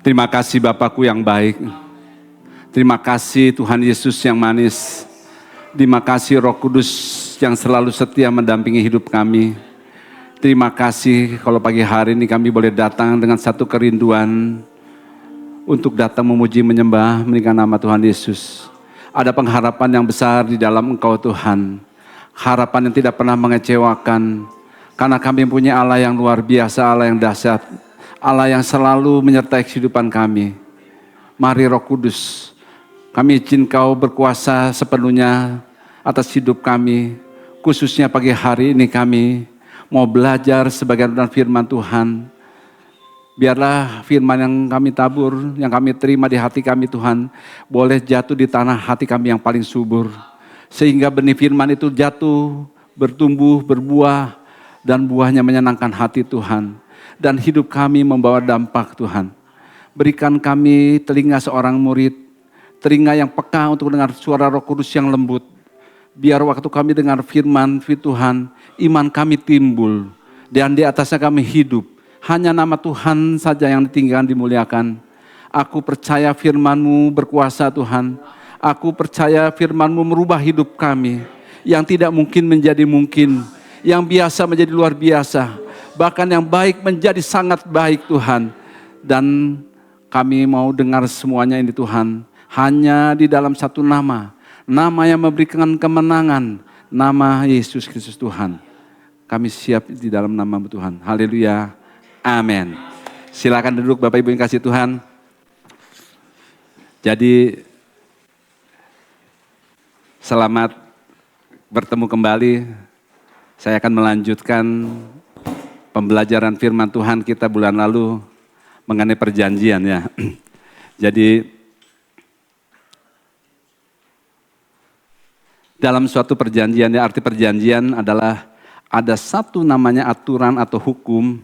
Terima kasih Bapakku yang baik. Terima kasih Tuhan Yesus yang manis. Terima kasih Roh Kudus yang selalu setia mendampingi hidup kami. Terima kasih kalau pagi hari ini kami boleh datang dengan satu kerinduan untuk datang memuji, menyembah, meninggikan nama Tuhan Yesus. Ada pengharapan yang besar di dalam Engkau Tuhan. Harapan yang tidak pernah mengecewakan. Karena kami punya Allah yang luar biasa, Allah yang dahsyat. Allah yang selalu menyertai kehidupan kami. Mari Roh Kudus, kami izin Kau berkuasa sepenuhnya atas hidup kami. Khususnya pagi hari ini kami mau belajar sebagian dari firman Tuhan. Biarlah firman yang kami tabur, yang kami terima di hati kami Tuhan, boleh jatuh di tanah hati kami yang paling subur. Sehingga benih firman itu jatuh, bertumbuh, berbuah, dan buahnya menyenangkan hati Tuhan. Dan hidup kami membawa dampak Tuhan. Berikan kami telinga seorang murid, telinga yang peka untuk dengar suara Roh Kudus yang lembut. Biar waktu kami dengar firman Tuhan, iman kami timbul. Dan di atasnya kami hidup. Hanya nama Tuhan saja yang ditinggikan, dimuliakan. Aku percaya firman-Mu berkuasa Tuhan. Aku percaya firman-Mu merubah hidup kami. Yang tidak mungkin menjadi mungkin. Yang biasa menjadi luar biasa. Bahkan yang baik menjadi sangat baik Tuhan. Dan kami mau dengar semuanya ini Tuhan. Hanya di dalam satu nama. Nama yang memberikan kemenangan. Nama Yesus Kristus Tuhan. Kami siap di dalam nama Tuhan. Haleluya. Amin. Silakan duduk Bapak Ibu yang kasih Tuhan. Jadi selamat bertemu kembali. Saya akan melanjutkan pembelajaran firman Tuhan kita bulan lalu mengenai perjanjian ya. Jadi dalam suatu perjanjian, ya arti perjanjian adalah ada satu namanya aturan atau hukum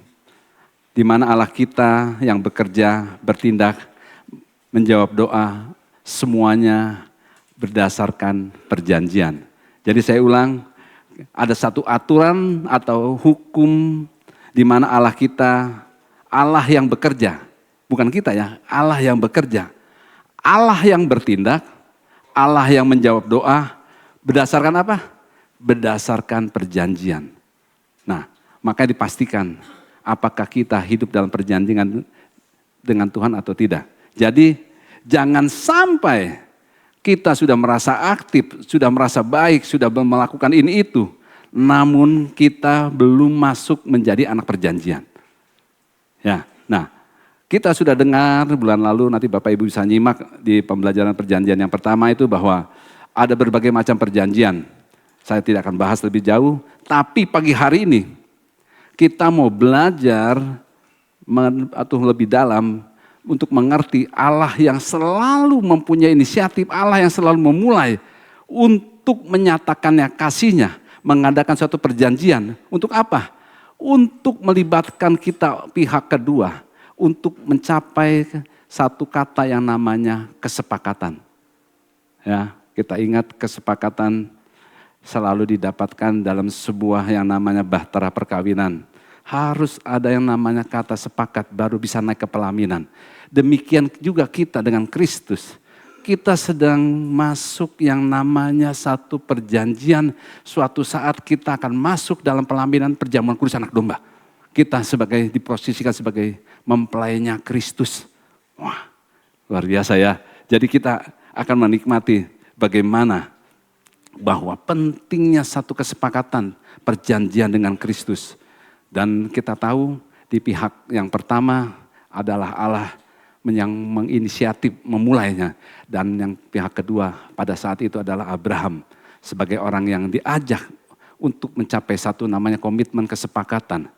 di mana Allah kita yang bekerja, bertindak, menjawab doa, semuanya berdasarkan perjanjian. Jadi saya ulang, ada satu aturan atau hukum di mana Allah kita, Allah yang bekerja, bukan kita ya, Allah yang bekerja, Allah yang bertindak, Allah yang menjawab doa, berdasarkan apa? Berdasarkan perjanjian. Nah, maka dipastikan apakah kita hidup dalam perjanjian dengan Tuhan atau tidak. Jadi jangan sampai kita sudah merasa aktif, sudah merasa baik, sudah melakukan ini itu, namun kita belum masuk menjadi anak perjanjian. Ya, nah kita sudah dengar bulan lalu, nanti Bapak Ibu bisa nyimak di pembelajaran perjanjian yang pertama itu bahwa ada berbagai macam perjanjian. Saya tidak akan bahas lebih jauh, tapi pagi hari ini kita mau belajar atau lebih dalam untuk mengerti Allah yang selalu mempunyai inisiatif, Allah yang selalu memulai untuk menyatakannya kasihnya, mengadakan suatu perjanjian. Untuk apa? Untuk melibatkan kita pihak kedua, untuk mencapai satu kata yang namanya kesepakatan. Ya, kita ingat kesepakatan selalu didapatkan dalam sebuah yang namanya bahtera perkawinan. Harus ada yang namanya kata sepakat baru bisa naik ke pelaminan. Demikian juga kita dengan Kristus. Kita sedang masuk yang namanya satu perjanjian. Suatu saat kita akan masuk dalam pelaminan perjamuan kudus anak domba. Kita diposisikan sebagai mempelainya Kristus. Wah, luar biasa ya. Jadi kita akan menikmati bagaimana bahwa pentingnya satu kesepakatan perjanjian dengan Kristus. Dan kita tahu di pihak yang pertama adalah Allah yang menginisiatif memulainya. Dan yang pihak kedua pada saat itu adalah Abraham. Sebagai orang yang diajak untuk mencapai satu namanya komitmen kesepakatan.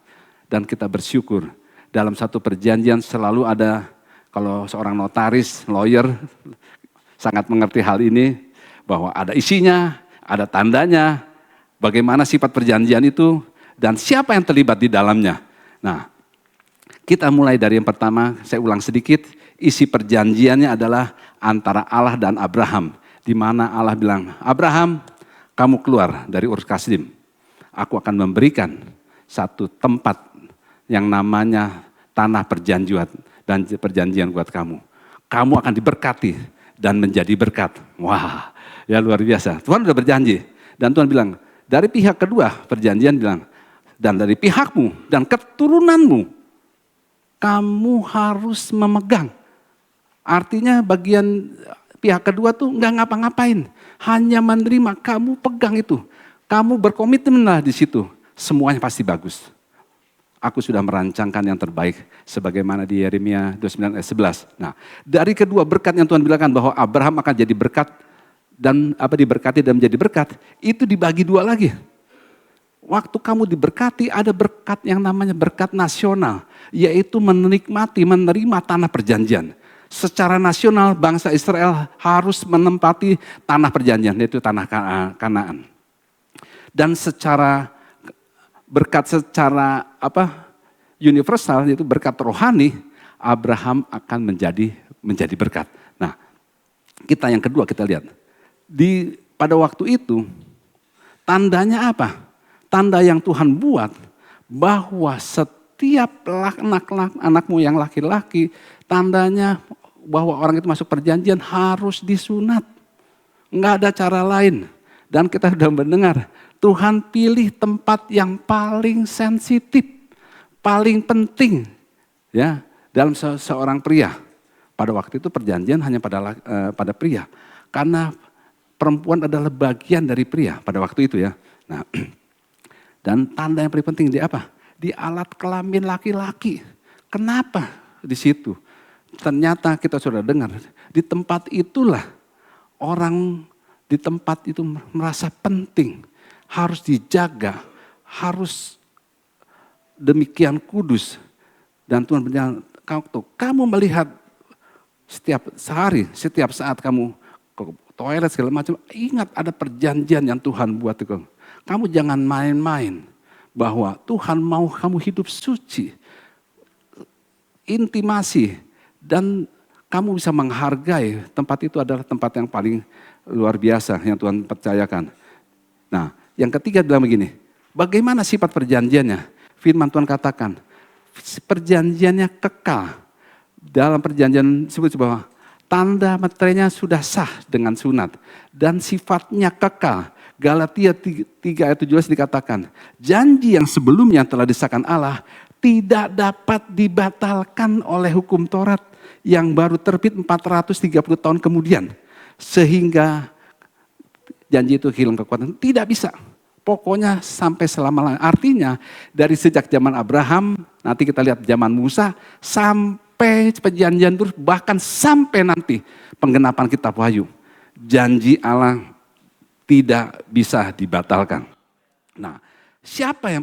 Dan kita bersyukur dalam satu perjanjian selalu ada, kalau seorang notaris, lawyer sangat mengerti hal ini. Bahwa ada isinya, ada tandanya, bagaimana sifat perjanjian itu. Dan siapa yang terlibat di dalamnya. Nah, kita mulai dari yang pertama, saya ulang sedikit. Isi perjanjiannya adalah antara Allah dan Abraham. Di mana Allah bilang, Abraham, kamu keluar dari Ur Kasdim. Aku akan memberikan satu tempat yang namanya tanah perjanjian. dan perjanjian buat kamu. Kamu akan diberkati dan menjadi berkat. Wah, ya luar biasa. Tuhan sudah berjanji. Dan Tuhan bilang, dari pihak kedua perjanjian bilang, dan dari pihakmu dan keturunanmu, kamu harus memegang. Artinya bagian pihak kedua tuh nggak ngapa-ngapain. Hanya menerima, kamu pegang itu. Kamu berkomitmenlah di situ. Semuanya pasti bagus. Aku sudah merancangkan yang terbaik sebagaimana di Yeremia 29 ayat 11. Nah, dari kedua berkat yang Tuhan bilangkan bahwa Abraham akan jadi berkat dan diberkati dan menjadi berkat, itu dibagi dua lagi. Waktu kamu diberkati ada berkat yang namanya berkat nasional, yaitu menerima tanah perjanjian. Secara nasional bangsa Israel harus menempati tanah perjanjian, yaitu tanah Kanaan. Dan berkat secara universal, yaitu berkat rohani, Abraham akan menjadi berkat. Nah, yang kedua kita lihat pada waktu itu tandanya apa? Tanda yang Tuhan buat bahwa setiap anakmu yang laki-laki, tandanya bahwa orang itu masuk perjanjian harus disunat. Enggak ada cara lain. Dan kita sudah mendengar, Tuhan pilih tempat yang paling sensitif, paling penting ya dalam seorang pria. Pada waktu itu perjanjian hanya pada pria. Karena perempuan adalah bagian dari pria pada waktu itu ya. Nah, dan tanda yang paling penting di apa? Di alat kelamin laki-laki. Kenapa di situ? Ternyata kita sudah dengar, di tempat itulah orang di tempat itu merasa penting, harus dijaga, harus demikian kudus. Dan Tuhan bilang, kamu melihat setiap saat kamu ke toilet segala macam, ingat ada perjanjian yang Tuhan buat itu. Kamu jangan main-main bahwa Tuhan mau kamu hidup suci, intimasi, dan kamu bisa menghargai tempat itu adalah tempat yang paling luar biasa yang Tuhan percayakan. Nah, yang ketiga bilang begini, bagaimana sifat perjanjiannya? Firman Tuhan katakan, perjanjiannya kekal. Dalam perjanjian disebut bahwa tanda meterainya sudah sah dengan sunat dan sifatnya kekal. Galatia 3 ayat 17 dikatakan, janji yang sebelumnya telah disahkan Allah tidak dapat dibatalkan oleh hukum Taurat yang baru terbit 430 tahun kemudian. Sehingga janji itu hilang kekuatan. Tidak bisa. Pokoknya sampai selama-lamanya. Artinya dari sejak zaman Abraham, nanti kita lihat zaman Musa, sampai perjanjian terus, bahkan sampai nanti penggenapan kitab Wahyu. Janji Allah tidak bisa dibatalkan. Nah, siapa yang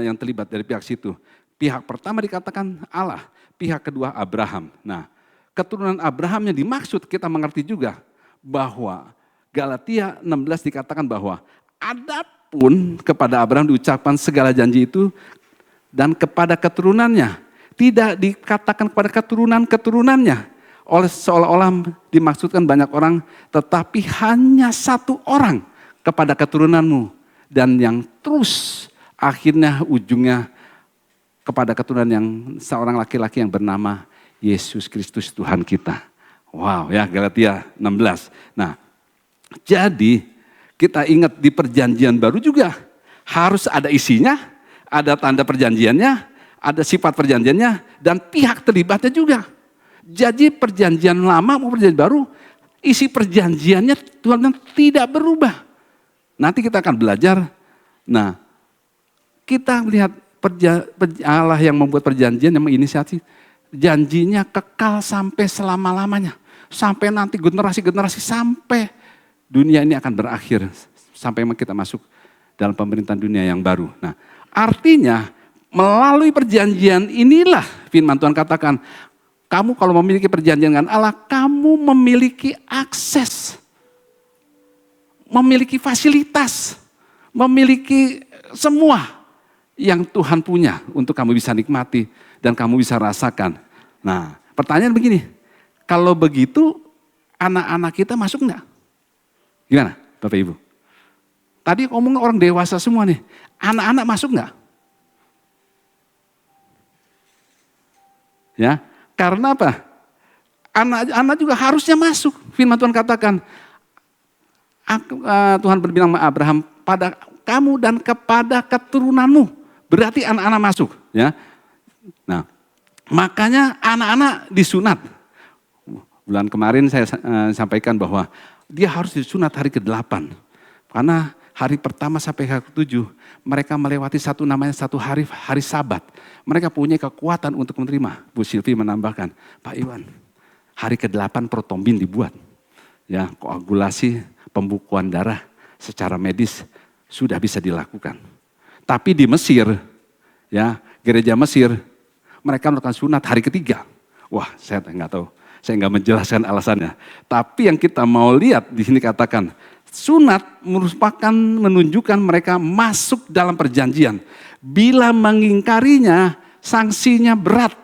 yang terlibat dari pihak situ? Pihak pertama dikatakan Allah, pihak kedua Abraham. Nah, keturunan Abraham yang dimaksud kita mengerti juga bahwa Galatia 16 dikatakan bahwa adapun kepada Abraham diucapkan segala janji itu dan kepada keturunannya. Tidak dikatakan kepada keturunan-keturunannya. Seolah-olah dimaksudkan banyak orang, tetapi hanya satu orang kepada keturunanmu. Dan yang terus akhirnya ujungnya kepada keturunan yang seorang laki-laki yang bernama Yesus Kristus Tuhan kita. Wow ya, Galatia 16. Nah, jadi kita ingat di perjanjian baru juga harus ada isinya, ada tanda perjanjiannya, ada sifat perjanjiannya, dan pihak terlibatnya juga. Jadi perjanjian lama maupun perjanjian baru, isi perjanjiannya Tuhan tidak berubah. Nanti kita akan belajar. Nah, kita melihat Allah yang membuat perjanjian, yang menginisiasi, janjinya kekal sampai selama-lamanya. Sampai nanti generasi-generasi, sampai dunia ini akan berakhir. Sampai kita masuk dalam pemerintahan dunia yang baru. Nah, artinya melalui perjanjian inilah firman Tuhan katakan, kamu kalau memiliki perjanjian dengan Allah, kamu memiliki akses, memiliki fasilitas, memiliki semua yang Tuhan punya untuk kamu bisa nikmati dan kamu bisa rasakan. Nah, pertanyaan begini, kalau begitu anak-anak kita masuk enggak? Gimana Bapak Ibu? Tadi ngomong orang dewasa semua nih, anak-anak masuk enggak? Ya, Karena apa? Anak-anak juga harusnya masuk. Firman Tuhan katakan, Tuhan berbilang sama Abraham, pada kamu dan kepada keturunanmu. Berarti anak-anak masuk. Ya. Nah, makanya anak-anak disunat. Bulan kemarin saya sampaikan bahwa dia harus disunat hari ke-8. Karena hari pertama sampai hari ke-7, mereka melewati satu hari Sabat. Mereka punya kekuatan untuk menerima. Bu Silvi menambahkan, Pak Iwan, hari ke-8 protombin dibuat. Ya, koagulasi, pembukuan darah secara medis sudah bisa dilakukan. Tapi di Mesir, ya, gereja Mesir, mereka melakukan sunat hari ke-3. Wah, saya nggak tahu. Saya nggak menjelaskan alasannya. Tapi yang kita mau lihat di sini katakan, sunat merupakan menunjukkan mereka masuk dalam perjanjian. Bila mengingkarinya, sanksinya berat.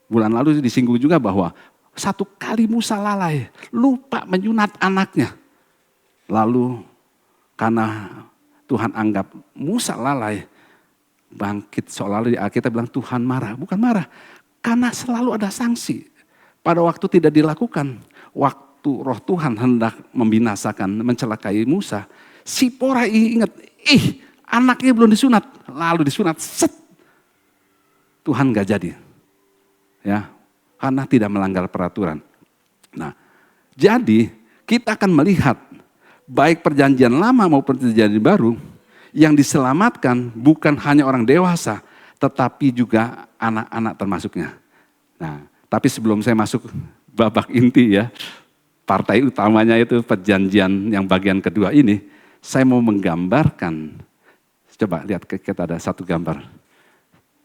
Bulan lalu disinggung juga bahwa satu kali Musa lalai, lupa menyunat anaknya. Lalu karena Tuhan anggap Musa lalai, bangkit seolah-olah di Alkitab bilang Tuhan marah. Bukan marah, karena selalu ada sanksi. Pada waktu tidak dilakukan, waktu roh Tuhan hendak membinasakan, mencelakai Musa, Sipora ingat, anaknya belum disunat, lalu disunat, set. Tuhan gak jadi. Ya, karena tidak melanggar peraturan. Nah, jadi kita akan melihat baik perjanjian lama maupun perjanjian baru yang diselamatkan bukan hanya orang dewasa, tetapi juga anak-anak termasuknya. Nah, tapi sebelum saya masuk babak inti ya, partai utamanya itu perjanjian yang bagian kedua ini, saya mau menggambarkan, coba lihat kita ada satu gambar.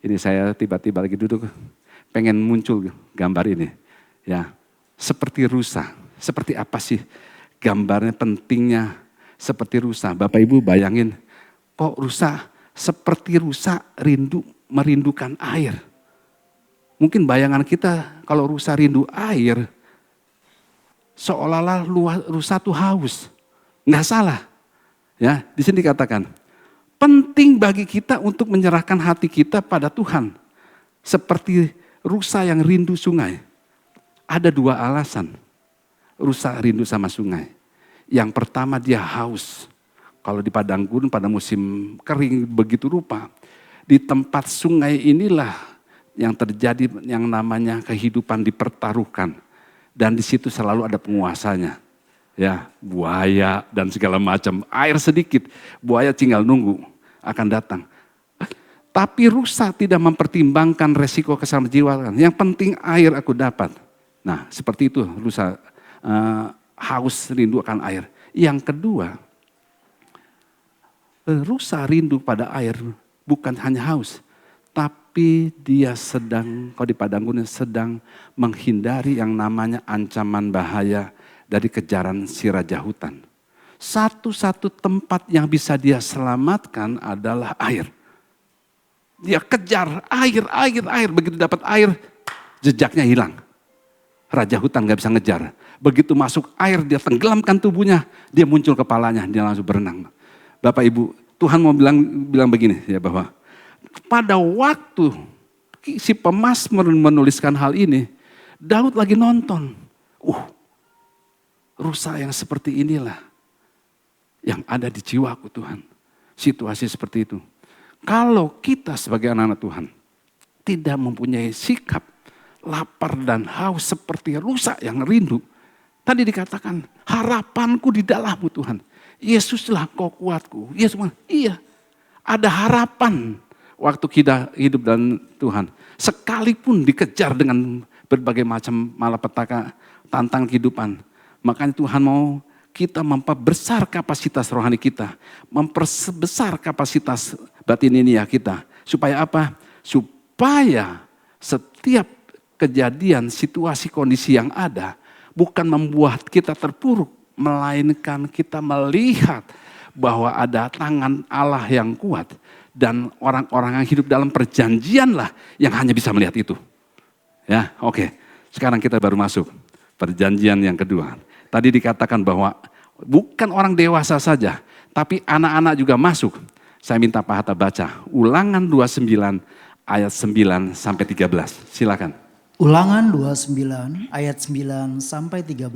Ini saya tiba-tiba lagi duduk, pengen muncul gambar ini. Ya, seperti rusa, seperti apa sih gambarnya pentingnya seperti rusa. Bapak Ibu bayangin, kok rusa seperti rusa merindukan air. Mungkin bayangan kita kalau rusa rindu air, seolah-olah rusa tuh haus. Nggak salah. Ya, di sini dikatakan, penting bagi kita untuk menyerahkan hati kita pada Tuhan. Seperti rusa yang rindu sungai. Ada dua alasan rusa rindu sama sungai. Yang pertama dia haus. Kalau di padang gurun pada musim kering begitu rupa. Di tempat sungai inilah yang terjadi yang namanya kehidupan dipertaruhkan. Dan di situ selalu ada penguasanya. Ya, buaya dan segala macam. Air sedikit, buaya tinggal nunggu akan datang. Tapi rusa tidak mempertimbangkan resiko keselamatan jiwa. Yang penting air aku dapat. Nah, seperti itu rusa haus rindu akan air. Yang kedua, rusa rindu pada air bukan hanya haus. Tapi dia sedang, kalau di padang gurun sedang menghindari yang namanya ancaman bahaya dari kejaran si raja hutan. Satu-satu tempat yang bisa dia selamatkan adalah air. Dia kejar air. Begitu dapat air, jejaknya hilang. Raja hutan gak bisa ngejar. Begitu masuk air, dia tenggelamkan tubuhnya, dia muncul kepalanya, dia langsung berenang. Bapak Ibu, Tuhan mau bilang begini ya, bahwa pada waktu si pemazmur menuliskan hal ini, Daud lagi nonton. Rusa yang seperti inilah yang ada di jiwaku Tuhan. Situasi seperti itu. Kalau kita sebagai anak-anak Tuhan tidak mempunyai sikap lapar dan haus seperti rusa yang rindu. Tadi dikatakan harapanku di dalam-Mu Tuhan. Yesuslah Kau kuatku. Yesus, iya, ada harapan. Waktu kita hidup dan Tuhan, sekalipun dikejar dengan berbagai macam malapetaka, tantang kehidupan, makanya Tuhan mau kita memperbesar kapasitas rohani kita, memperbesar kapasitas batin ini ya kita. Supaya apa? Supaya setiap kejadian, situasi, kondisi yang ada, bukan membuat kita terpuruk, melainkan kita melihat bahwa ada tangan Allah yang kuat. Dan orang-orang yang hidup dalam perjanjian lah yang hanya bisa melihat itu. Ya, oke. Sekarang kita baru masuk perjanjian yang kedua. Tadi dikatakan bahwa bukan orang dewasa saja, tapi anak-anak juga masuk. Saya minta Pak Hatta baca Ulangan 29 ayat 9 sampai 13. Silakan. Ulangan 29 ayat 9 sampai 13.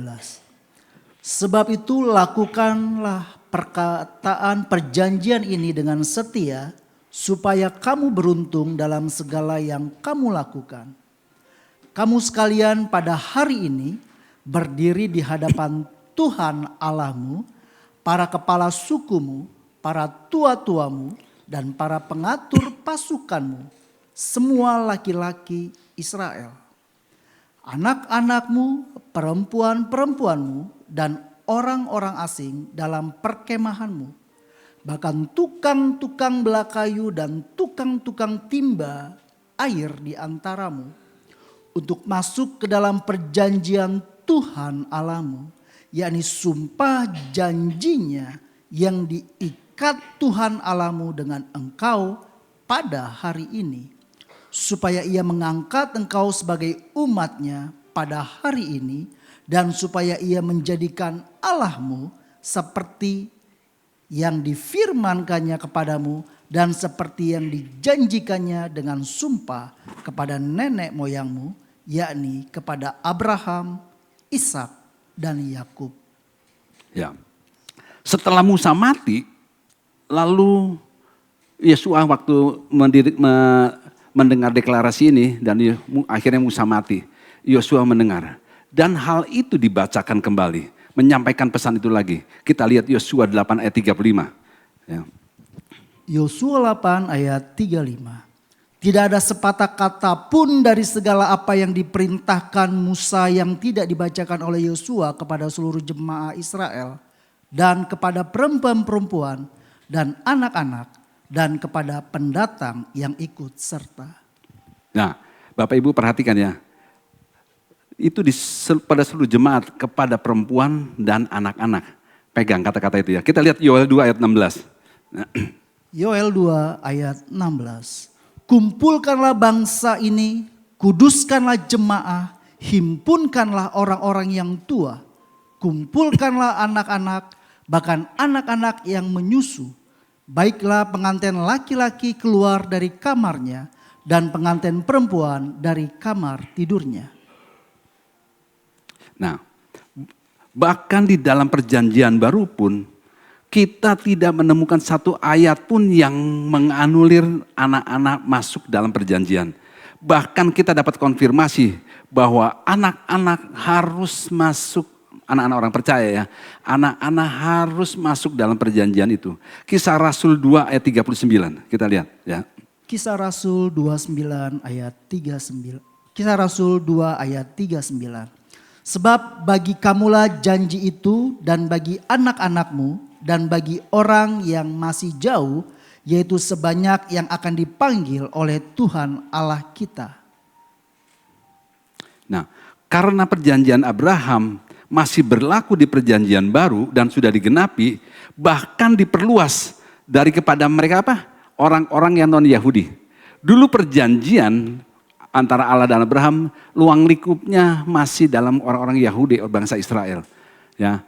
Sebab itu lakukanlah perkataan perjanjian ini dengan setia, supaya kamu beruntung dalam segala yang kamu lakukan. Kamu sekalian pada hari ini berdiri di hadapan Tuhan Allahmu, para kepala sukumu, para tua-tuamu, dan para pengatur pasukanmu, semua laki-laki Israel. Anak-anakmu, perempuan-perempuanmu, dan orang-orang asing dalam perkemahanmu. Bahkan tukang-tukang belah kayu dan tukang-tukang timba air di antaramu. Untuk masuk ke dalam perjanjian Tuhan Allahmu, yakni sumpah janjinya yang diikat Tuhan Allahmu dengan engkau pada hari ini, supaya ia mengangkat engkau sebagai umatnya pada hari ini, dan supaya ia menjadikan Allahmu seperti yang difirmankannya kepadamu dan seperti yang dijanjikannya dengan sumpah kepada nenek moyangmu, yakni kepada Abraham, Ishak, dan Yakub. Ya. Setelah Musa mati, lalu Yesua waktu mendengar deklarasi ini dan akhirnya Musa mati. Yosua mendengar dan hal itu dibacakan kembali, menyampaikan pesan itu lagi. Kita lihat Yosua 8 ayat 35. Ya. Yosua 8 ayat 35. Tidak ada sepatah kata pun dari segala apa yang diperintahkan Musa yang tidak dibacakan oleh Yosua kepada seluruh jemaah Israel dan kepada perempuan-perempuan dan anak-anak dan kepada pendatang yang ikut serta. Nah, Bapak Ibu perhatikan ya. Itu pada seluruh jemaat, kepada perempuan dan anak-anak. Pegang kata-kata itu ya. Kita lihat Yoel 2 ayat 16. Yoel 2 ayat 16. Kumpulkanlah bangsa ini, kuduskanlah jemaah, himpunkanlah orang-orang yang tua, kumpulkanlah anak-anak, bahkan anak-anak yang menyusu. Baiklah pengantin laki-laki keluar dari kamarnya dan pengantin perempuan dari kamar tidurnya. Nah, bahkan di dalam perjanjian baru pun kita tidak menemukan satu ayat pun yang menganulir anak-anak masuk dalam perjanjian. Bahkan kita dapat konfirmasi bahwa anak-anak harus masuk, anak-anak orang percaya ya, anak-anak harus masuk dalam perjanjian itu. Kisah Rasul 2 ayat 39, kita lihat ya. Kisah Rasul 29 ayat 39. Kisah Rasul 2 ayat 39. Sebab bagi kamulah janji itu dan bagi anak-anakmu dan bagi orang yang masih jauh, yaitu sebanyak yang akan dipanggil oleh Tuhan Allah kita. Nah, karena perjanjian Abraham masih berlaku di perjanjian baru dan sudah digenapi, bahkan diperluas dari kepada mereka apa? Orang-orang yang non-Yahudi. Dulu perjanjian antara Allah dan Abraham, luang lingkupnya masih dalam orang-orang Yahudi, bangsa Israel. Ya,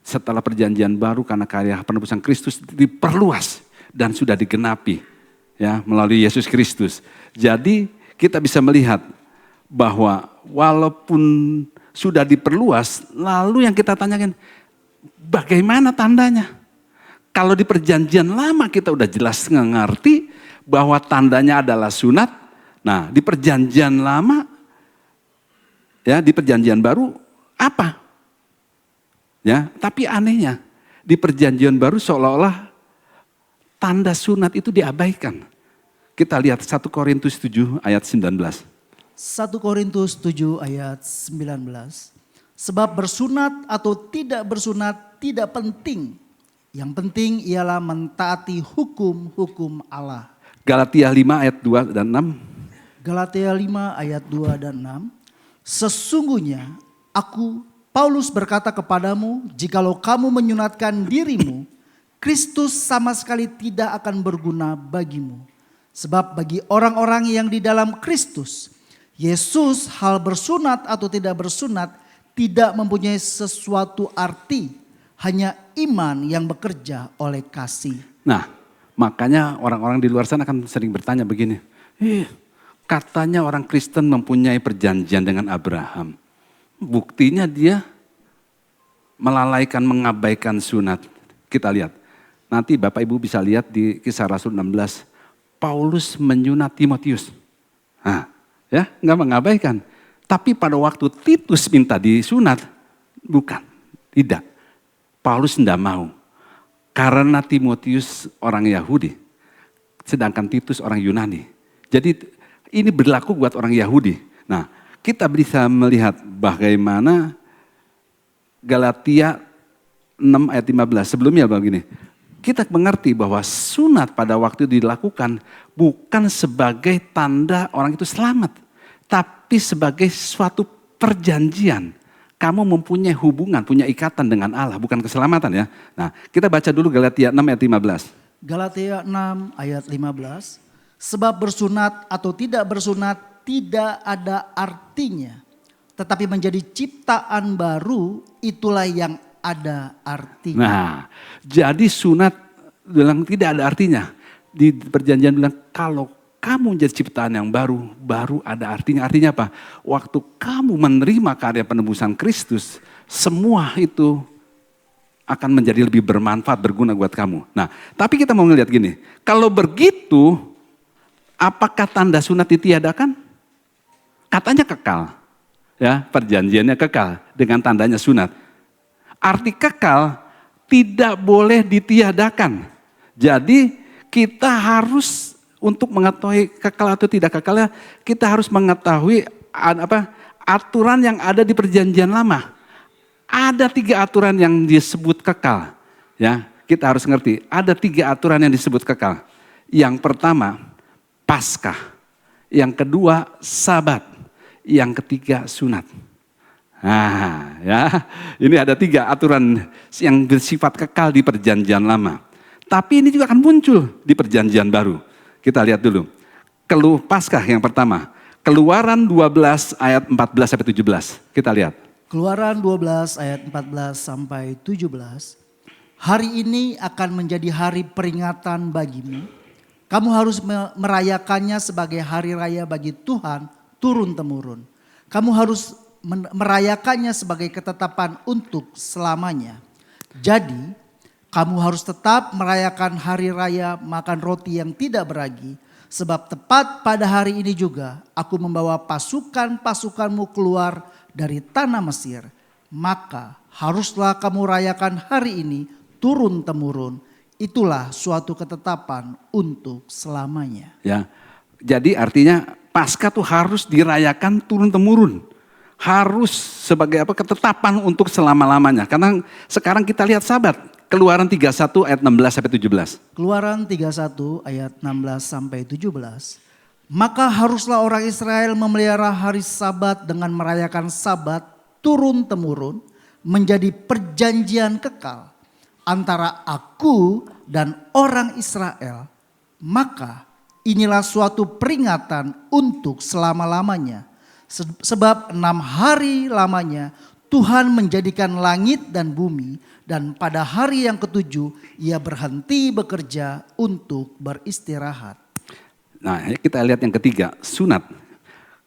setelah perjanjian baru karena karya penebusan Kristus diperluas dan sudah digenapi ya melalui Yesus Kristus. Jadi kita bisa melihat bahwa walaupun sudah diperluas, lalu yang kita tanyakan bagaimana tandanya? Kalau di perjanjian lama kita udah jelas ngerti bahwa tandanya adalah sunat. Nah, di perjanjian lama, ya di perjanjian baru apa? Ya, tapi anehnya di perjanjian baru seolah-olah tanda sunat itu diabaikan. Kita lihat 1 Korintus 7 ayat 19. 1 Korintus 7 ayat 19. Sebab bersunat atau tidak bersunat tidak penting. Yang penting ialah mentaati hukum-hukum Allah. Galatia 5 ayat 2 dan 6. Galatia 5 ayat 2 dan 6. Sesungguhnya aku Paulus berkata kepadamu, jikalau kamu menyunatkan dirimu, Kristus sama sekali tidak akan berguna bagimu. Sebab bagi orang-orang yang di dalam Kristus, Yesus hal bersunat atau tidak bersunat tidak mempunyai sesuatu arti. Hanya iman yang bekerja oleh kasih. Nah, makanya orang-orang di luar sana akan sering bertanya begini. Katanya orang Kristen mempunyai perjanjian dengan Abraham. Buktinya dia melalaikan, mengabaikan sunat. Kita lihat. Nanti Bapak Ibu bisa lihat di Kisah Rasul 16. Paulus menyunat Timotius. Nah, ya, nggak mengabaikan. Tapi pada waktu Titus minta disunat, bukan, tidak. Paulus tidak mau. Karena Timotius orang Yahudi, sedangkan Titus orang Yunani. Jadi ini berlaku buat orang Yahudi. Nah, kita bisa melihat bagaimana Galatia 6 ayat 15. Sebelumnya begini, kita mengerti bahwa sunat pada waktu dilakukan bukan sebagai tanda orang itu selamat, tapi sebagai suatu perjanjian. Kamu mempunyai hubungan, punya ikatan dengan Allah, bukan keselamatan ya. Nah, kita baca dulu Galatia 6 ayat 15. Galatia 6 ayat 15. Sebab bersunat atau tidak bersunat tidak ada artinya. Tetapi menjadi ciptaan baru itulah yang ada artinya. Nah, jadi sunat bilang tidak ada artinya. Di perjanjian bilang kalau kamu menjadi ciptaan yang baru, baru ada artinya. Artinya apa? Waktu kamu menerima karya penebusan Kristus, semua itu akan menjadi lebih bermanfaat, berguna buat kamu. Nah, tapi kita mau ngelihat gini, kalau begitu, apakah tanda sunat ditiadakan? Katanya kekal. Ya, perjanjiannya kekal dengan tandanya sunat. Arti kekal tidak boleh ditiadakan. Jadi kita harus untuk mengetahui kekal atau tidak kekalnya, kita harus mengetahui aturan yang ada di perjanjian lama. Ada 3 aturan yang disebut kekal. Ya, kita harus ngerti. Ada 3 aturan yang disebut kekal. Yang pertama, Paskah. Yang kedua, Sabat. Yang ketiga, sunat. Nah, ya, ini ada 3 aturan yang bersifat kekal di perjanjian lama. Tapi ini juga akan muncul di perjanjian baru. Kita lihat dulu. Paskah yang pertama. Keluaran 12 ayat 14 sampai 17. Kita lihat. Keluaran 12 ayat 14 sampai 17. Hari ini akan menjadi hari peringatan bagimu. Kamu harus merayakannya sebagai hari raya bagi Tuhan turun-temurun. Kamu harus merayakannya sebagai ketetapan untuk selamanya. Jadi, kamu harus tetap merayakan hari raya makan roti yang tidak beragi. Sebab tepat pada hari ini juga aku membawa pasukan-pasukanmu keluar dari tanah Mesir. Maka haruslah kamu rayakan hari ini turun-temurun. Itulah suatu ketetapan untuk selamanya. Ya, jadi artinya Paskah itu harus dirayakan turun-temurun. Harus sebagai ketetapan untuk selama-lamanya. Karena sekarang kita lihat Sabat. Keluaran 31 ayat 16 sampai 17. Keluaran 31 ayat 16 sampai 17. Maka haruslah orang Israel memelihara hari Sabat dengan merayakan Sabat turun-temurun menjadi perjanjian kekal antara aku dan orang Israel. Maka inilah suatu peringatan untuk selama-lamanya. Sebab 6 hari lamanya Tuhan menjadikan langit dan bumi. Dan pada hari yang ke-7 ia berhenti bekerja untuk beristirahat. Nah, kita lihat yang ketiga, sunat.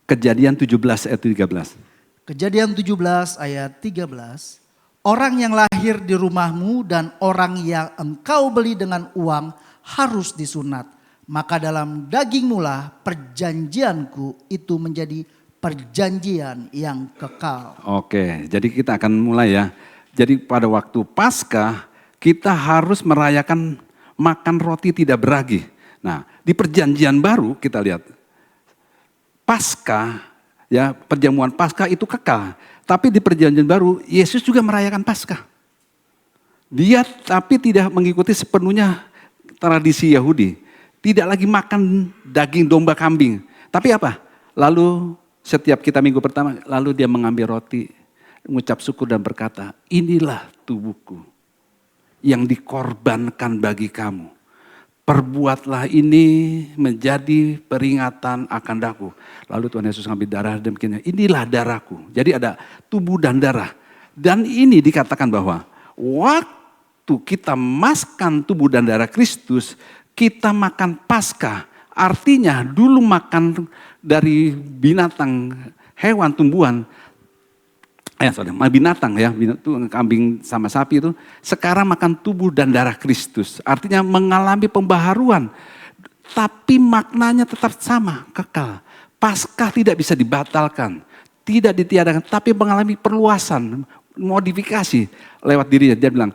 Kejadian 17 ayat 13. Kejadian 17 ayat 13. Orang yang lahir di rumahmu dan orang yang engkau beli dengan uang harus disunat. Maka dalam dagingmu lah perjanjianku itu menjadi perjanjian yang kekal. Oke, jadi kita akan mulai ya. Jadi pada waktu Paskah kita harus merayakan makan roti tidak beragi. Nah, di perjanjian baru kita lihat Paskah, ya, perjamuan Paskah itu kekal. Tapi di perjanjian baru Yesus juga merayakan Paskah. Dia tapi tidak mengikuti sepenuhnya tradisi Yahudi. Tidak lagi makan daging domba kambing. Tapi apa? Lalu setiap kita minggu pertama, lalu dia mengambil roti, mengucap syukur dan berkata, inilah tubuhku yang dikorbankan bagi kamu. Perbuatlah ini menjadi peringatan akan daku. Lalu Tuhan Yesus mengambil darah dan begini, inilah darahku. Jadi ada tubuh dan darah. Dan ini dikatakan bahwa waktu kita makan tubuh dan darah Kristus, kita makan Paskah Artinya dulu makan dari binatang, hewan, tumbuhan, binatang ya, kambing sama sapi itu, sekarang makan tubuh dan darah Kristus. Artinya mengalami pembaharuan, tapi maknanya tetap sama, kekal. Paskah tidak bisa dibatalkan, tidak ditiadakan, tapi mengalami perluasan, modifikasi lewat dirinya. Dia bilang,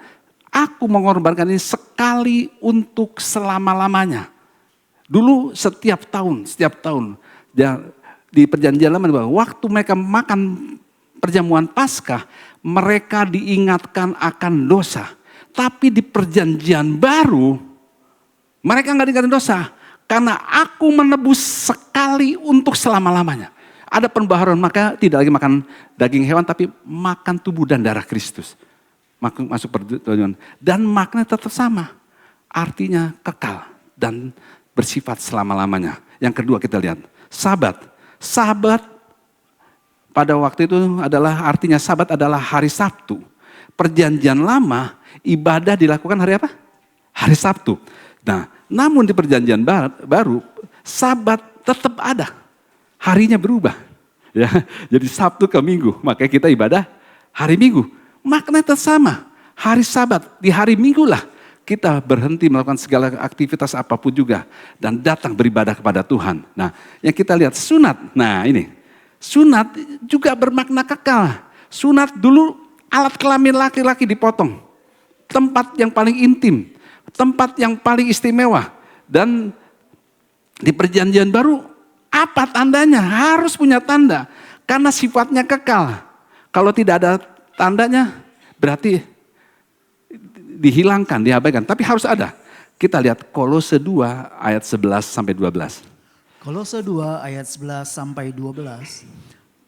aku mengorbankan ini sekali untuk selama-lamanya. Dulu setiap tahun, di perjanjian lama, waktu mereka makan perjamuan Paskah, mereka diingatkan akan dosa. Tapi di perjanjian baru, mereka nggak diingatkan dosa. Karena aku menebus sekali untuk selama-lamanya. Ada pembaharuan, maka tidak lagi makan daging hewan, tapi makan tubuh dan darah Kristus. Masuk perjanjian. Dan maknanya tetap sama. Artinya kekal dan bersifat selama-lamanya. Yang kedua kita lihat, Sabat. Sabat pada waktu itu adalah, artinya Sabat adalah hari Sabtu. Perjanjian lama, ibadah dilakukan hari apa? Hari Sabtu. Nah, namun di perjanjian baru, Sabat tetap ada. Harinya berubah. Ya, jadi Sabtu ke Minggu, makanya kita ibadah hari Minggu. Maknanya tetap sama. Hari Sabat, di hari Minggu lah kita berhenti melakukan segala aktivitas apapun juga. Dan datang beribadah kepada Tuhan. Nah, yang kita lihat sunat. Nah ini, sunat juga bermakna kekal. Sunat dulu alat kelamin laki-laki dipotong. Tempat yang paling intim. Tempat yang paling istimewa. Dan di perjanjian baru, apa tandanya? Harus punya tanda. Karena sifatnya kekal. Kalau tidak ada tandanya, berarti dihilangkan, diabaikan. Tapi harus ada. Kita lihat Kolose 2 ayat 11 sampai 12. Kolose 2 ayat 11 sampai 12.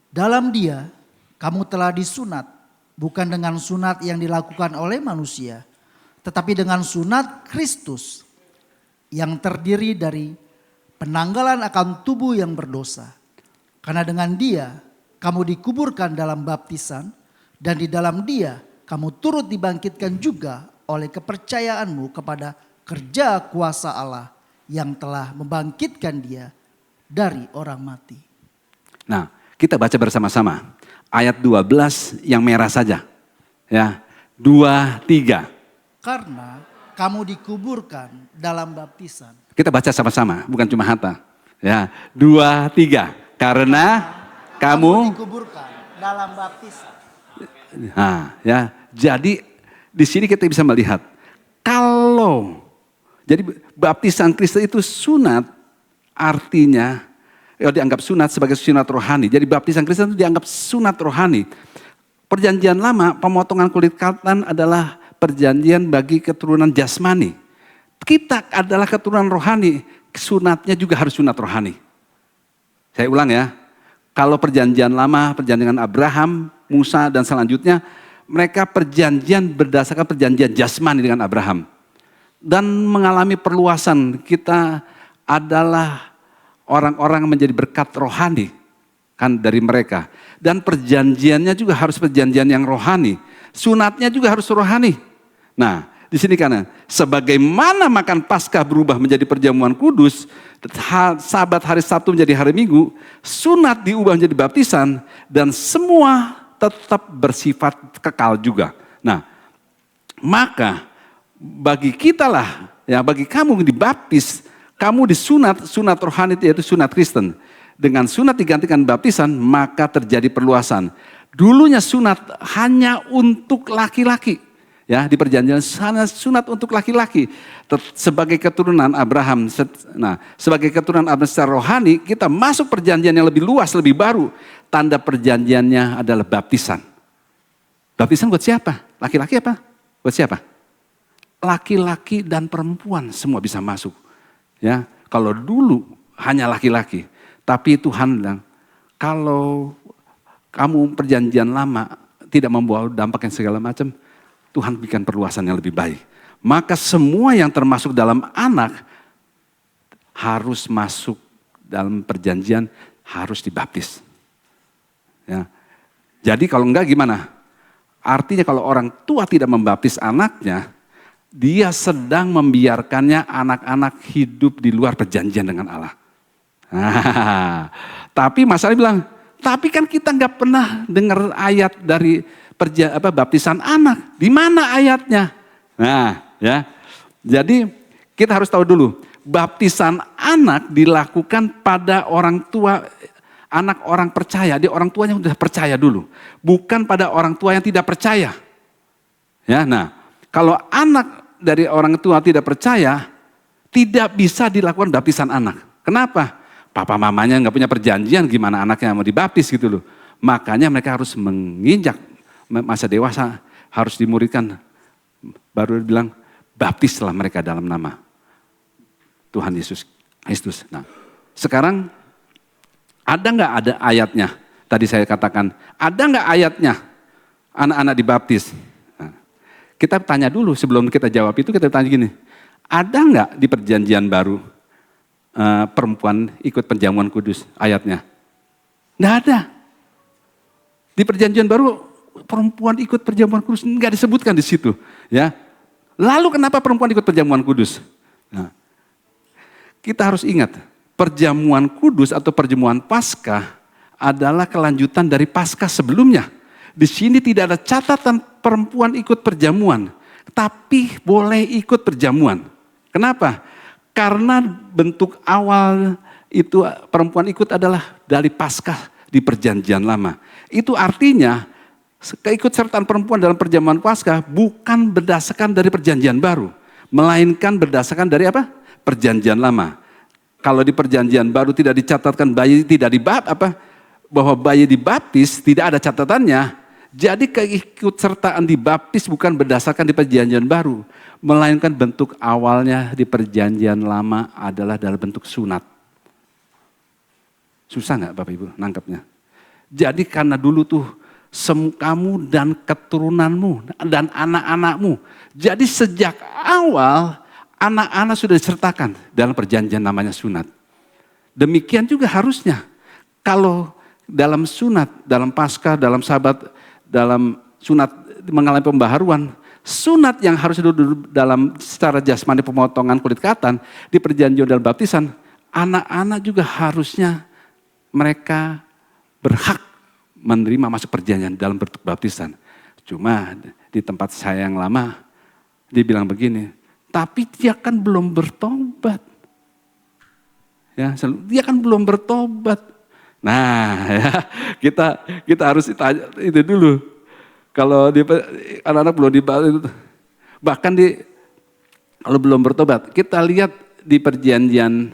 Dalam Dia, kamu telah disunat, bukan dengan sunat yang dilakukan oleh manusia, tetapi dengan sunat Kristus yang terdiri dari penanggalan akan tubuh yang berdosa. Karena dengan Dia kamu dikuburkan dalam baptisan, dan di dalam Dia kamu turut dibangkitkan juga oleh kepercayaanmu kepada kerja kuasa Allah yang telah membangkitkan Dia dari orang mati. Nah, kita baca bersama-sama ayat 12 yang merah saja. Ya, 2, 3. Karena kamu dikuburkan dalam baptisan. Kita baca sama-sama, bukan cuma Hatta. Ya, 2, 3. Karena kamu dikuburkan dalam baptisan. Nah, ya. Jadi di sini kita bisa melihat kalau jadi baptisan Kristus itu sunat, artinya dianggap sunat sebagai sunat rohani. Jadi baptisan Kristus itu dianggap sunat rohani. Perjanjian lama, pemotongan kulit katan adalah perjanjian bagi keturunan jasmani. Kita adalah keturunan rohani, sunatnya juga harus sunat rohani. Saya ulang ya, kalau perjanjian lama, perjanjian Abraham, Musa dan selanjutnya, mereka perjanjian berdasarkan perjanjian jasmani dengan Abraham. Dan mengalami perluasan, kita adalah orang-orang menjadi berkat rohani kan dari mereka. Dan perjanjiannya juga harus perjanjian yang rohani. Sunatnya juga harus rohani. Nah, di sini karena sebagaimana makan Paskah berubah menjadi perjamuan kudus, Sabat hari Sabtu menjadi hari Minggu, sunat diubah menjadi baptisan, dan semua tetap bersifat kekal juga. Nah, maka bagi kita lah, ya bagi kamu dibaptis, kamu disunat, sunat rohani yaitu sunat Kristen. Dengan sunat digantikan baptisan, maka terjadi perluasan. Dulunya sunat hanya untuk laki-laki. Ya, di perjanjian sana sunat untuk laki-laki. Sebagai keturunan Abraham, nah sebagai keturunan Abraham secara rohani, kita masuk perjanjian yang lebih luas, lebih baru. Tanda perjanjiannya adalah baptisan. Baptisan buat siapa? Laki-laki apa? Buat siapa? Laki-laki dan perempuan semua bisa masuk. Ya, kalau dulu hanya laki-laki, tapi Tuhan bilang, kalau kamu perjanjian lama tidak membawa dampak yang segala macam, Tuhan berikan perluasan yang lebih baik. Maka semua yang termasuk dalam anak harus masuk dalam perjanjian, harus dibaptis. Ya. Jadi kalau enggak gimana? Artinya kalau orang tua tidak membaptis anaknya, dia sedang membiarkannya anak-anak hidup di luar perjanjian dengan Allah. Tapi masalahnya bilang, tapi kan kita nggak pernah dengar ayat dari baptisan anak. Di mana ayatnya? Nah, ya. Jadi kita harus tahu dulu, baptisan anak dilakukan pada orang tua, anak orang percaya. Dia orang tuanya sudah percaya dulu, bukan pada orang tua yang tidak percaya. Ya, nah, kalau anak dari orang tua tidak percaya, tidak bisa dilakukan baptisan anak. Kenapa? Papa mamanya nggak punya perjanjian, gimana anaknya mau dibaptis gitu loh. Makanya mereka harus menginjak masa dewasa, harus dimuridkan. Baru bilang, baptislah mereka dalam nama Tuhan Yesus Kristus. Nah, sekarang ada nggak ada ayatnya? Tadi saya katakan, ada nggak ayatnya anak-anak dibaptis? Nah, kita tanya dulu sebelum kita jawab itu, kita tanya gini, ada nggak di perjanjian baru perempuan ikut perjamuan kudus ayatnya? Nggak ada. Di perjanjian baru perempuan ikut perjamuan kudus nggak disebutkan di situ, ya. Lalu kenapa perempuan ikut perjamuan kudus? Nah, kita harus ingat, perjamuan kudus atau perjamuan Paskah adalah kelanjutan dari Paskah sebelumnya. Di sini tidak ada catatan perempuan ikut perjamuan, tapi boleh ikut perjamuan. Kenapa? Karena bentuk awal itu perempuan ikut adalah dari Paskah di perjanjian lama. Itu artinya keikutsertaan perempuan dalam perjamuan Paskah bukan berdasarkan dari perjanjian baru, melainkan berdasarkan dari apa? Perjanjian lama. Kalau di perjanjian baru tidak dicatatkan bayi tidak bahwa bayi dibaptis, tidak ada catatannya. Jadi keikutsertaan dibaptis bukan berdasarkan di perjanjian baru, melainkan bentuk awalnya di perjanjian lama adalah dalam bentuk sunat. Susah nggak Bapak Ibu nangkapnya? Jadi karena dulu tuh kamu dan keturunanmu dan anak-anakmu. Jadi sejak awal anak-anak sudah disertakan dalam perjanjian namanya sunat. Demikian juga harusnya kalau dalam sunat, dalam Paskah, dalam Sabat, dalam sunat mengalami pembaharuan, sunat yang harus dulu dalam secara jasmani pemotongan kulit katan di perjanjian dalam baptisan, anak-anak juga harusnya mereka berhak menerima masuk perjanjian dalam bentuk baptisan. Cuma di tempat saya yang lama, dia bilang begini, tapi dia kan belum bertobat. Ya, dia kan belum bertobat. Nah, ya, kita harus tanya itu dulu. Kalau anak-anak belum bahkan kalau belum bertobat, kita lihat di perjanjian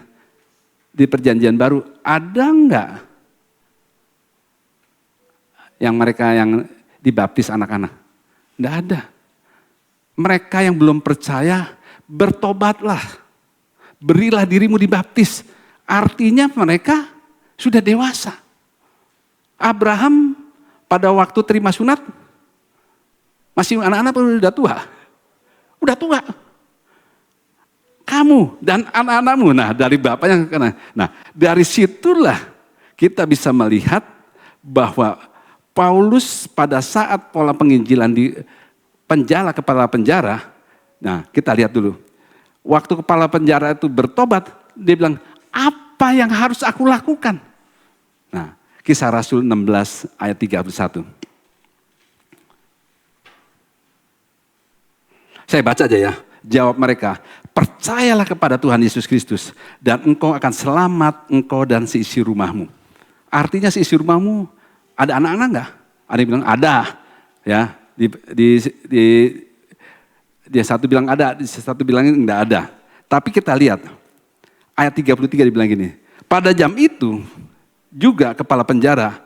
baru ada enggak yang mereka yang dibaptis anak-anak? Enggak ada. Mereka yang belum percaya, bertobatlah. Berilah dirimu dibaptis. Artinya mereka sudah dewasa. Abraham pada waktu terima sunat, masih anak-anak udah tua. Udah tua. Kamu dan anak-anakmu, nah dari bapaknya, nah dari situlah kita bisa melihat bahwa Paulus pada saat pola penginjilan di kepala penjara, nah kita lihat dulu. Waktu kepala penjara itu bertobat, dia bilang, apa yang harus aku lakukan? Nah, Kisah Rasul 16 ayat 31. Saya baca aja ya, jawab mereka, percayalah kepada Tuhan Yesus Kristus dan engkau akan selamat, engkau dan seisi rumahmu. Artinya seisi rumahmu, ada anak-anak enggak? Ada yang bilang ada, ya. Dia satu bilang ada, satu bilang enggak ada. Tapi kita lihat ayat 33 dibilang gini. Pada jam itu juga kepala penjara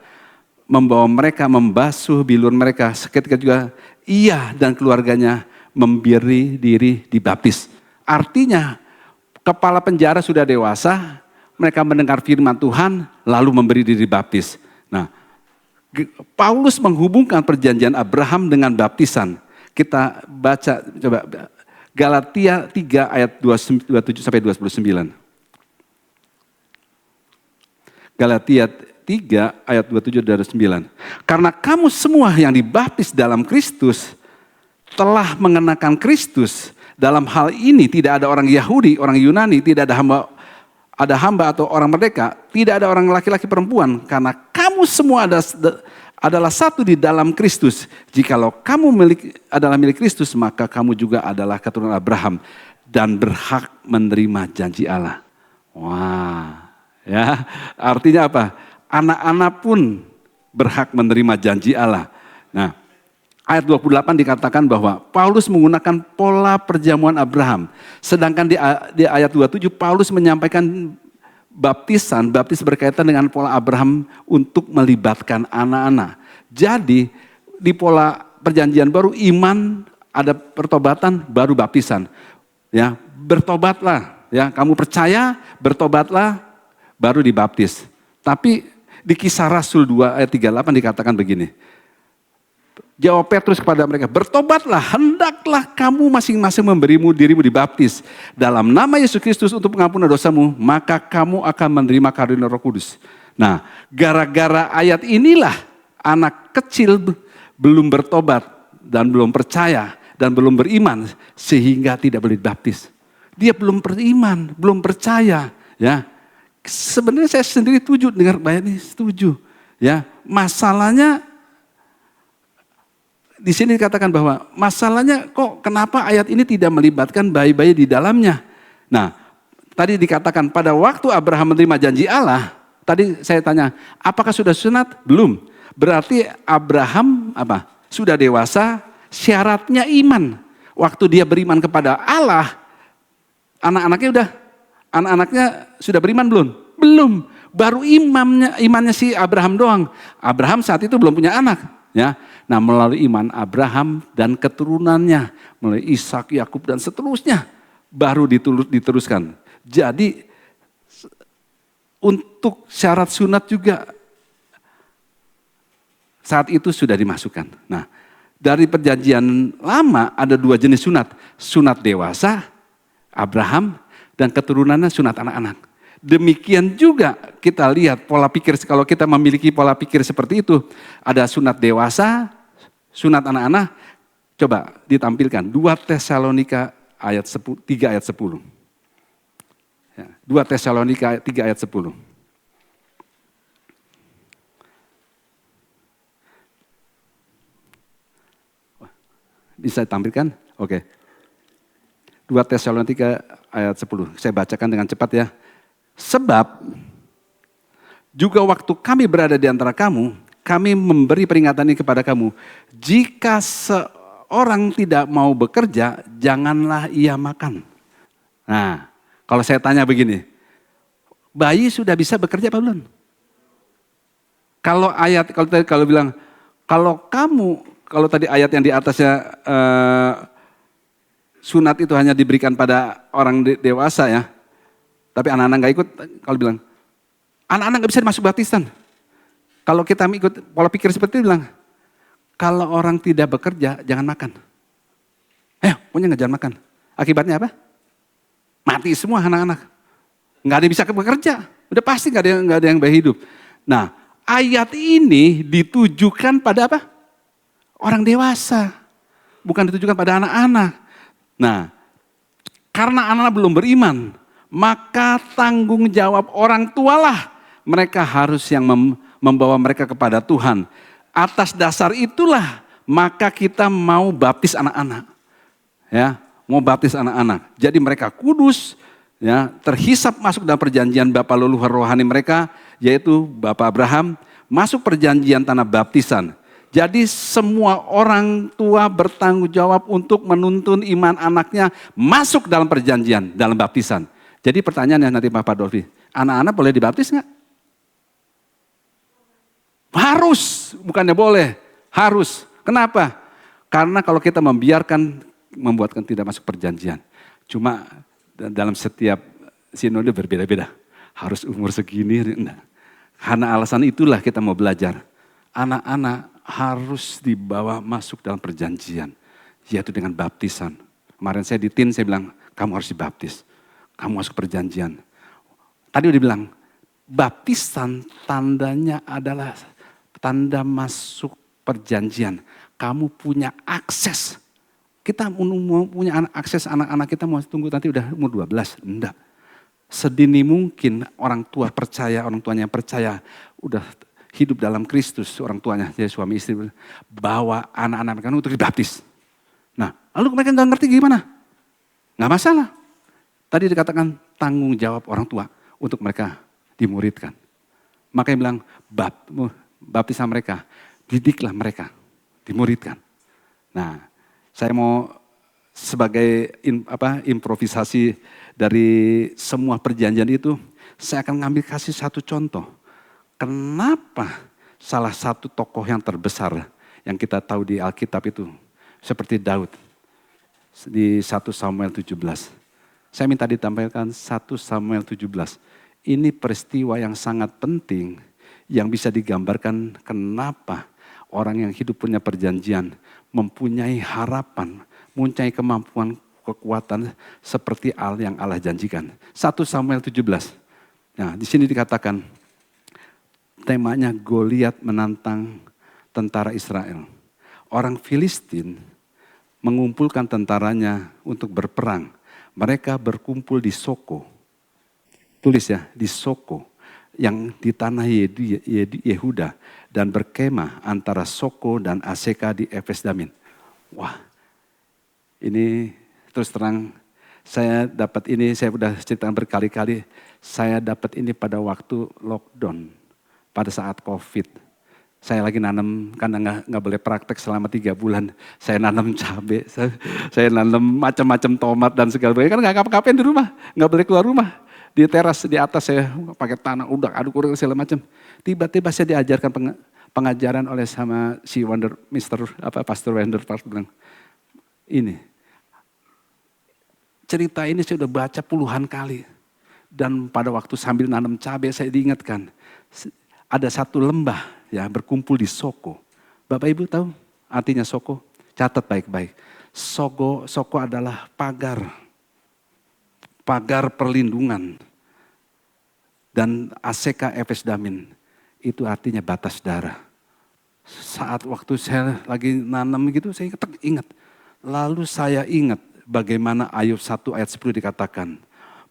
membawa mereka membasuh bilur mereka. Seketika juga ia dan keluarganya memberi diri dibaptis. Artinya kepala penjara sudah dewasa, mereka mendengar firman Tuhan lalu memberi diri dibaptis. Nah, Paulus menghubungkan perjanjian Abraham dengan baptisan. Kita baca coba Galatia 3 ayat 27 sampai 29. Galatia 3 ayat 27 dan 29. Karena kamu semua yang dibaptis dalam Kristus telah mengenakan Kristus, Dalam hal ini tidak ada orang Yahudi, orang Yunani, tidak ada hamba atau orang merdeka, tidak ada orang laki-laki perempuan, karena kamu semua adalah satu di dalam Kristus. Jikalau kamu adalah milik Kristus, maka kamu juga adalah keturunan Abraham dan berhak menerima janji Allah. Wah, ya, artinya apa? Anak-anak pun berhak menerima janji Allah. Nah, ayat 28 dikatakan bahwa Paulus menggunakan pola perjamuan Abraham. Sedangkan di ayat 27 Paulus menyampaikan baptis berkaitan dengan pola Abraham untuk melibatkan anak-anak. Jadi di pola perjanjian baru iman, ada pertobatan, baru baptisan. Ya, bertobatlah, ya, kamu percaya, bertobatlah, baru dibaptis. Tapi di Kisah Rasul 2 ayat 38 dikatakan begini. Jawab Petrus kepada mereka, bertobatlah, hendaklah kamu masing-masing dirimu dibaptis dalam nama Yesus Kristus untuk pengampunan dosamu, maka kamu akan menerima karunia Roh Kudus. Nah, gara-gara ayat inilah anak kecil belum bertobat dan belum percaya dan belum beriman sehingga tidak boleh dibaptis. Dia belum beriman, belum percaya, ya. Sebenarnya saya sendiri setuju dengan ayat ini, setuju. Ya, masalahnya di sini dikatakan bahwa masalahnya kok kenapa ayat ini tidak melibatkan bayi-bayi di dalamnya. Nah, tadi dikatakan pada waktu Abraham menerima janji Allah, tadi saya tanya, apakah sudah sunat? Belum. Berarti Abraham apa? Sudah dewasa, syaratnya iman. Waktu dia beriman kepada Allah, anak-anaknya sudah beriman belum? Belum. Baru imannya si Abraham doang. Abraham saat itu belum punya anak, ya. Nah, melalui iman Abraham dan keturunannya, melalui Ishak, Yakub dan seterusnya, baru diteruskan. Jadi untuk syarat sunat juga saat itu sudah dimasukkan. Nah, dari perjanjian lama ada 2 jenis sunat. Sunat dewasa, Abraham, dan keturunannya sunat anak-anak. Demikian juga kita lihat pola pikir, kalau kita memiliki pola pikir seperti itu, ada sunat dewasa, sunat anak-anak, coba ditampilkan 2 Tesalonika ayat 3 ayat 10. Ya, 2 Tesalonika 3 ayat 10. Bisa ditampilkan? Oke. 2 Tesalonika ayat 10. Saya bacakan dengan cepat ya. Sebab juga waktu kami berada di antara kamu, kami memberi peringatan ini kepada kamu. Jika seorang tidak mau bekerja, janganlah ia makan. Nah, kalau saya tanya begini, bayi sudah bisa bekerja apa belum? Kalau bilang, kalau tadi ayat yang di atasnya sunat itu hanya diberikan pada orang dewasa ya, tapi anak-anak gak ikut, kalau bilang, anak-anak gak bisa masuk baptisan. Kalau kita ikut pola pikir seperti itu bilang, kalau orang tidak bekerja, jangan makan. Pokoknya jangan makan. Akibatnya apa? Mati semua anak-anak. Gak ada yang bisa bekerja. Udah pasti gak ada yang berhidup. Nah, ayat ini ditujukan pada apa? Orang dewasa. Bukan ditujukan pada anak-anak. Nah, karena anak-anak belum beriman, maka tanggung jawab orang tualah. Mereka harus yang membawa mereka kepada Tuhan. Atas dasar itulah maka kita mau baptis anak-anak. Ya, mau baptis anak-anak. Jadi mereka kudus, ya, terhisap masuk dalam perjanjian bapa leluhur rohani mereka, yaitu Bapak Abraham, masuk perjanjian tanah baptisan. Jadi semua orang tua bertanggung jawab untuk menuntun iman anaknya masuk dalam perjanjian, dalam baptisan. Jadi pertanyaannya nanti Bapak Dolfi, anak-anak boleh dibaptis nggak? Harus, bukannya boleh, harus. Kenapa? Karena kalau kita membuatkan tidak masuk perjanjian. Cuma dalam setiap sinode berbeda-beda. Harus umur segini, enggak. Karena alasan itulah kita mau belajar. Anak-anak harus dibawa masuk dalam perjanjian, yaitu dengan baptisan. Kemarin saya di TIN, saya bilang, kamu harus dibaptis. Kamu masuk perjanjian. Tadi udah bilang, baptisan tandanya adalah tanda masuk perjanjian. Kamu punya akses Kita mau punya akses anak-anak kita mau tunggu nanti udah umur 12. Enggak. Sedini mungkin orang tua percaya, orang tuanya percaya, udah hidup dalam Kristus, orang tuanya, jadi suami istri, bawa anak-anak mereka untuk dibaptis. Nah, lalu mereka nggak ngerti gimana? Nggak masalah. Tadi dikatakan tanggung jawab orang tua untuk mereka dimuridkan. Makanya bilang, baptislah mereka, didiklah mereka, dimuridkan. Nah, saya mau sebagai improvisasi dari semua perjanjian itu, saya akan ngambil kasih satu contoh. Kenapa salah satu tokoh yang terbesar yang kita tahu di Alkitab itu, seperti Daud di 1 Samuel 17. Saya minta ditampilkan 1 Samuel 17. Ini peristiwa yang sangat penting yang bisa digambarkan kenapa orang yang hidup punya perjanjian mempunyai harapan, mempunyai kemampuan, kekuatan seperti yang Allah janjikan. 1 Samuel 17. Nah, di sini dikatakan temanya Goliat menantang tentara Israel. Orang Filistin mengumpulkan tentaranya untuk berperang. Mereka berkumpul di Soko. Tulis ya, di Soko yang di tanah Yehuda dan berkemah antara Soko dan Aseka di Efes-Damin. Wah, ini terus terang saya dapat ini, saya sudah ceritakan berkali-kali, saya dapat ini pada waktu lockdown, pada saat COVID. Saya lagi nanam, karena nggak boleh praktek selama 3 bulan. Saya nanam cabai, saya nanam macam-macam tomat dan segala macam. Kan nggak ngapa-ngapain di rumah, nggak boleh keluar rumah. Di teras di atas saya pakai tanah, udah aduk-aduk segala macam. Tiba-tiba saya diajarkan pengajaran oleh sama si Pastor Wender bilang, ini cerita ini saya udah baca puluhan kali. Dan pada waktu sambil nanam cabai saya diingatkan, ada satu lembah ya berkumpul di Soko. Bapak Ibu tahu artinya Soko? Catat baik-baik. Soko adalah pagar perlindungan. Dan Aseka Efes-Damin itu artinya batas darah. Saat waktu saya lagi nanam gitu saya ingat. Lalu saya ingat bagaimana Ayub 1 ayat 10 dikatakan,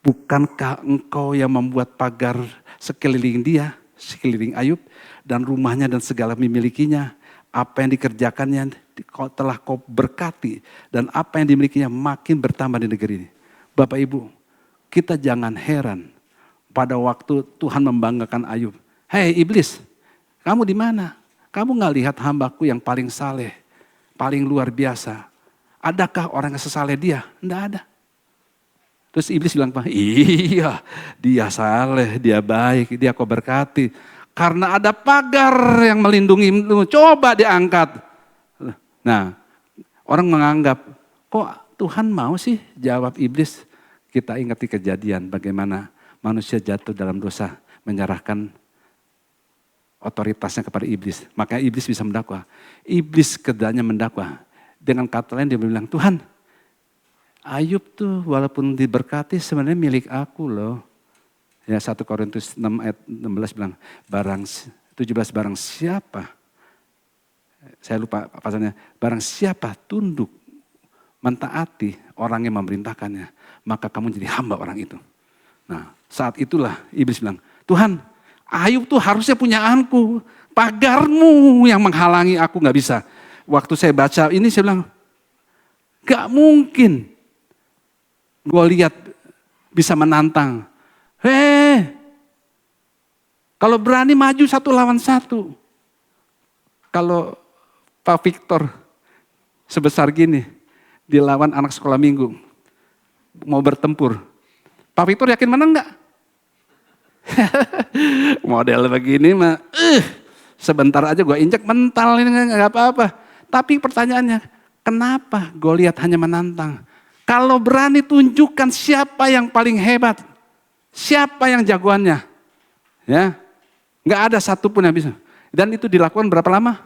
bukankah engkau yang membuat pagar sekeliling dia, sekeliling Ayub, dan rumahnya dan segala memilikinya, apa yang dikerjakannya telah kau berkati, dan apa yang dimilikinya makin bertambah di negeri ini. Bapak Ibu, kita jangan heran pada waktu Tuhan membanggakan Ayub. Hei iblis, kamu di mana? Kamu gak lihat hambaku yang paling saleh, paling luar biasa. Adakah orang yang sesaleh dia? Tidak ada. Terus iblis bilang, iya dia saleh, dia baik, dia kau berkati. Karena ada pagar yang melindungi, coba diangkat. Nah, orang menganggap, kok Tuhan mau sih jawab iblis? Kita ingat di Kejadian bagaimana manusia jatuh dalam dosa, menyerahkan otoritasnya kepada iblis. Makanya iblis bisa mendakwa. Iblis kerjanya mendakwa. Dengan kata lain dia bilang, Tuhan, Ayub tuh walaupun diberkati sebenarnya milik aku loh. Ya 1 Korintus 6 ayat 16 bilang, 17 barang siapa, saya lupa pasalnya, barang siapa tunduk mentaati orang yang memerintahkannya, maka kamu jadi hamba orang itu. Nah saat itulah iblis bilang, Tuhan Ayub tuh harusnya punyaanku, pagarmu yang menghalangi aku gak bisa. Waktu saya baca ini saya bilang, gak mungkin Goliat bisa menantang. Kalau berani maju 1 lawan 1. Kalau Pak Victor sebesar gini, dilawan anak sekolah minggu, mau bertempur. Pak Victor yakin menang gak? Model begini mah, sebentar aja gue injek mental ini gak apa-apa. Tapi pertanyaannya, kenapa Goliat hanya menantang? Kalau berani tunjukkan siapa yang paling hebat, siapa yang jagoannya, ya, nggak ada satupun yang bisa. Dan itu dilakukan berapa lama?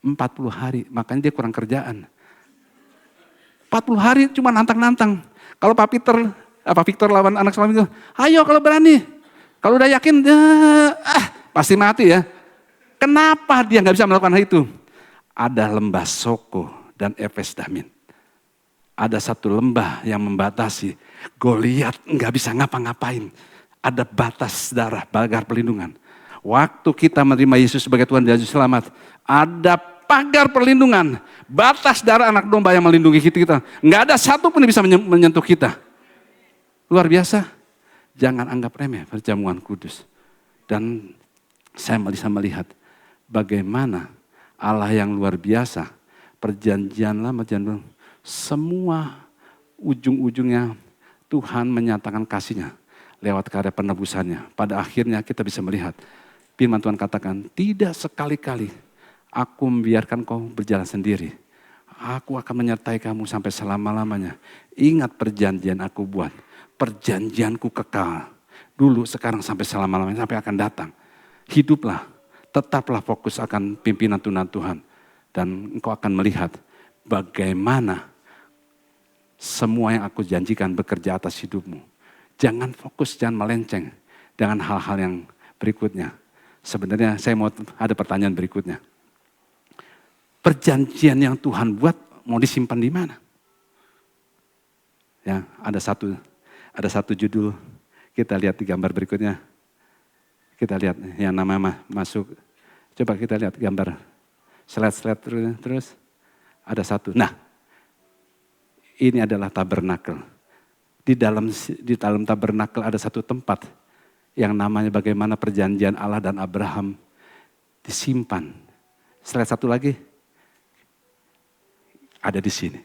40 hari, makanya dia kurang kerjaan. 40 hari cuma nantang-nantang. Kalau Pak Victor lawan anak sekolah itu, ayo kalau berani. Kalau udah yakin, pasti mati ya. Kenapa dia nggak bisa melakukan hal itu? Ada lembah Soko dan Efes-Damin. ada satu lembah yang membatasi. Goliat nggak bisa ngapa-ngapain. Ada batas darah, pagar pelindungan. Waktu kita menerima Yesus sebagai Tuhan dan Juru Selamat, ada pagar perlindungan, batas darah anak domba yang melindungi kita. Nggak ada satu pun yang bisa menyentuh kita. Luar biasa. Jangan anggap remeh perjamuan kudus. Dan saya bisa melihat bagaimana Allah yang luar biasa, perjanjian lama, perjanjian baru, semua ujung-ujungnya Tuhan menyatakan kasih-Nya lewat karya penebusannya. Pada akhirnya kita bisa melihat firman Tuhan katakan, tidak sekali-kali aku membiarkan kau berjalan sendiri. Aku akan menyertai kamu sampai selama-lamanya. Ingat perjanjian aku buat. Perjanjianku kekal. Dulu, sekarang, sampai selama-lamanya, sampai akan datang. Hiduplah, tetaplah fokus akan pimpinan Tuhan. Dan engkau akan melihat bagaimana semua yang aku janjikan bekerja atas hidupmu. Jangan fokus, jangan melenceng dengan hal-hal yang berikutnya. Sebenarnya saya mau ada pertanyaan berikutnya. Perjanjian yang Tuhan buat mau disimpan di mana? Ya, ada satu judul. Kita lihat di gambar berikutnya. Kita lihat yang namanya masuk. Coba kita lihat gambar slide terus. Ada satu. Nah, ini adalah tabernakel. Di dalam tabernakel ada satu tempat yang namanya bagaimana perjanjian Allah dan Abraham disimpan. Slide satu lagi. Ada di sini.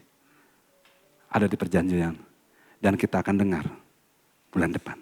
Ada di perjanjian. Dan kita akan dengar bulan depan.